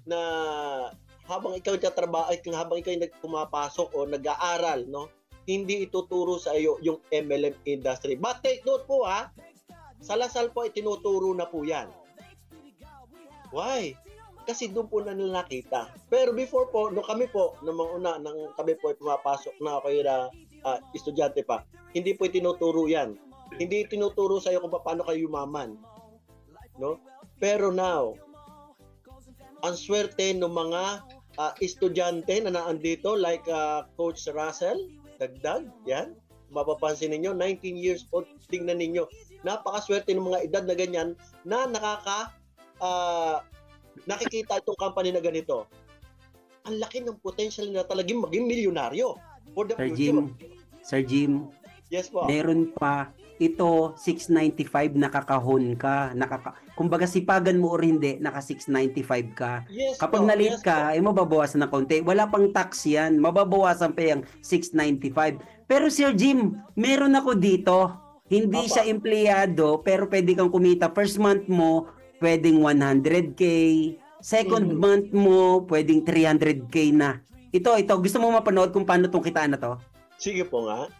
na habang ikaw habang ikaw pumapasok o nag-aaral, no, hindi ituturo sa iyo yung MLM industry. But take note po sa Lasal po ay tinuturo na po yan. Why? Kasi doon po na nila nakita. Pero before po, nung kami po, nang kami po ay pumapasok na ako na estudyante pa, hindi po tinuturo yan. Hindi tinuturo sa iyo kung paano kayo yumaman. No? Pero now, ang swerte ng mga estudyante na naandito like Coach Russell, dagdag, yan. Mapapansin ninyo, 19 years old, tingnan ninyo. Napakaswerte ng mga edad na ganyan na nakikita itong company na ganito. Ang laki ng potential na talagang maging milyonaryo for the future. Sir Jim, yes po. Meron pa ito 695 nakakahon ka, kumbaga sipagan mo or hindi, naka 695 ka. Yes, kapag na-late ka, ay mababawasan ng konti. Wala pang tax yan, mababawasan pa yung 695. Pero Sir Jim, meron ako dito. Hindi siya empleyado, pero pwede kang kumita. First month mo, pwedeng 100K. Second month mo, pwedeng 300K na. Ito, gusto mo mapanood kung paano tong kitaan na to? Sige po nga.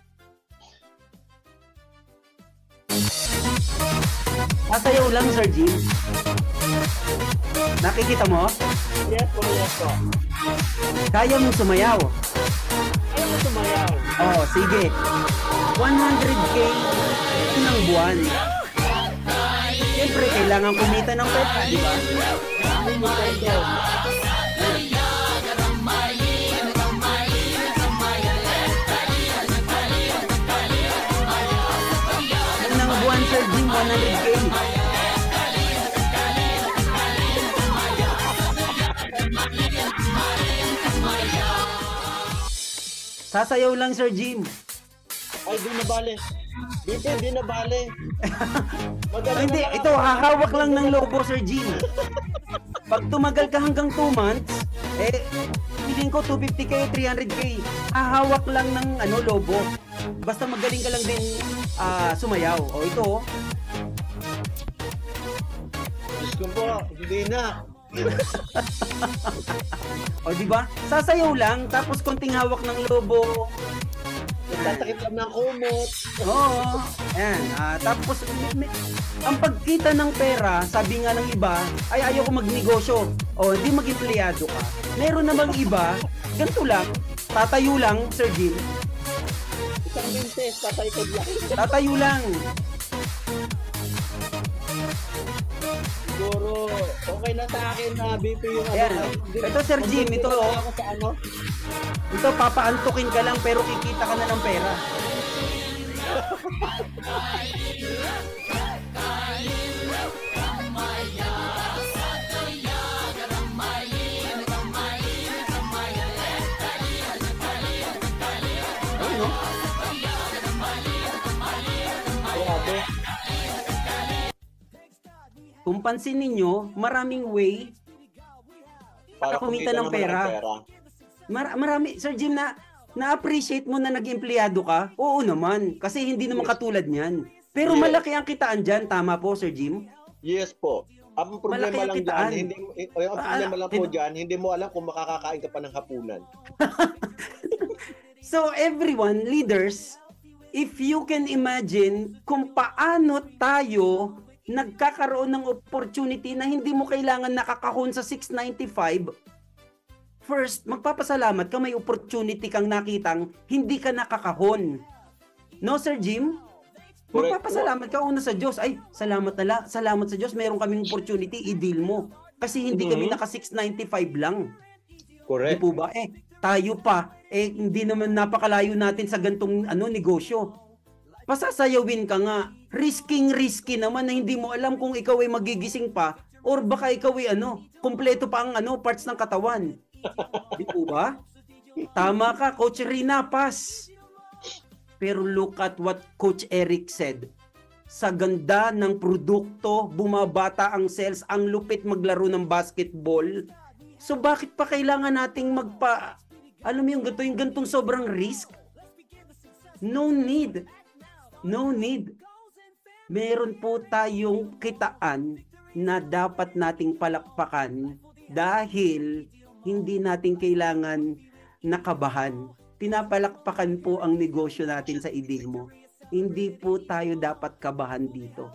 Sasayaw lang, Sir Jim. Nakikita mo? Yes po, yes po. Kaya mong sumayaw. Kaya mo sumayaw. Oh, sige. 100K ng buwan. Siyempre, kailangan kumita ng pera, di ba? Ng buwan, Sir Jim, 100K. Sasayaw lang, Sir Jim. Ay, di na bale. Di na bale. Hindi, ito, hahawak lang ng lobo, Sir Jim. Pag tumagal ka hanggang 2 months, feeling ko 250K, 300K. Hahawak lang ng lobo. Basta magaling ka lang din sumayaw. O ito, Diyos ko po, hindi na. o di ba? Sasayaw lang, tapos konting hawak ng lobo. Tatakip lang ng kumot. Oo. Ayan. Tapos, ang pagkita ng pera, sabi nga ng iba, ay ayaw ko magnegosyo. O, hindi mag-empleyado ka. Meron namang iba, ganito lang, tatayo lang, Sir Jim. Isang mintes, tatay ko diyan. Tatayo lang. Siguro, okay na sa akin na BP yung Ayan. Ito, Sir Jim, ito, ako sa ano? ito, papaantukin ka lang, pero kikita ka na ng pera. Ano? Grabe. Kung pansin ninyo, maraming way para kumita ng pera. Marami, Sir Jim, na-appreciate mo na nag-empleyado ka? Oo naman, kasi hindi naman katulad niyan. Pero malaki ang kitaan dyan, tama po, Sir Jim? Yes po. Ang problema lang dyan, hindi mo alam kung makakakain ka pa ng hapunan. So everyone, leaders, if you can imagine kung paano tayo nagkakaroon ng opportunity na hindi mo kailangan nakakahon sa 695, first, magpapasalamat ka, may opportunity kang nakitang hindi ka nakakahon. No, Sir Jim? Magpapasalamat ka una sa Diyos. Ay, salamat sa Diyos, mayroon kaming opportunity, i-deal mo. Kasi hindi kami naka 695 lang. Correct. Di po ba? Tayo pa, hindi naman napakalayo natin sa gantong negosyo. Pasasayawin ka nga. Risky naman na hindi mo alam kung ikaw ay magigising pa or baka ikaw ay kumpleto pa ang parts ng katawan. Di po ba? Tama ka, Coach Rina, pass. Pero look at what Coach Eric said. Sa ganda ng produkto, bumabata ang sales, ang lupit maglaro ng basketball. So bakit pa kailangan nating alam mo yung gantong sobrang risk? No need. Meron po tayong kitaan na dapat nating palakpakan dahil hindi natin kailangan nakabahan. Pinapalakpakan po ang negosyo natin sa Idilmo. Hindi po tayo dapat kabahan dito.